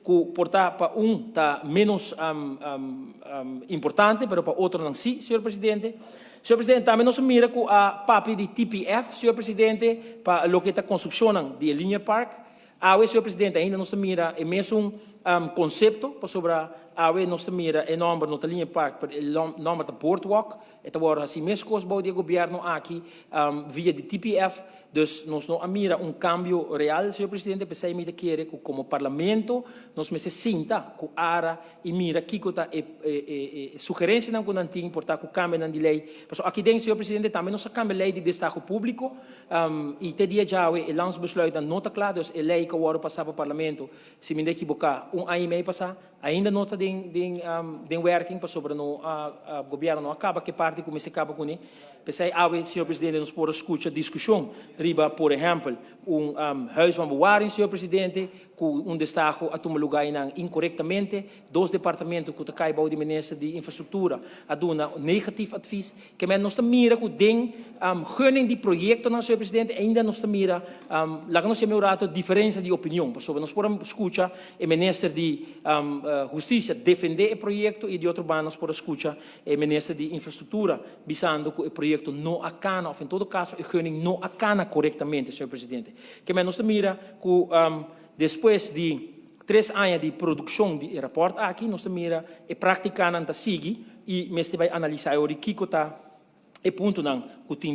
que portar para está menos importante, pero para outro não sim, senhor presidente. Senhor presidente, também nós mira com a papi de TPF, senhor presidente, para o que está construindo de linha park. Senhor presidente, ainda nós mira é mesmo conceito para sobre nós mira é nome na linha park, o nome da boardwalk, agora assim mesmo coisa do governo aqui via de TPF, dus nós não mira cambio real, senhor presidente, para sair querer que como parlamento nós me se sinta com ara e mira que está sugerência não com antigo importar com cambio na lei, mas aqui dentro senhor presidente também nós cambia lei de destaque público e te dia já é lanço besluit nota clara, dus a lei que agora passar para o parlamento, se me equivocar ano e meio passar ainda nota de working para sobre o governo não acaba que parte como se acaba com ele. Pensei, senhor presidente, nós podemos escutar discussão, riba, por exemplo, huis van bewaring, senhor presidente, com destaque a tomar lugar incorretamente, dois departamentos que cai para o ministro de infraestrutura, a dar negativo advies, que nós mira com den gunning de projeto, senhor presidente, ainda nós mira, lá nós temos diferença de opinião, sobre nós podemos escutar o ministro de Justiça defender o projeto e de outro lado nós podemos escutar o ministro de infraestrutura, visando que o projeto não acana, ou em todo caso, o gunning não acana corretamente, senhor presidente. Que nós mira que depois de 3 anos de produção de rapport aqui, nós mira e praticando a seguir e nós vai analisar o que está e ponto não que tem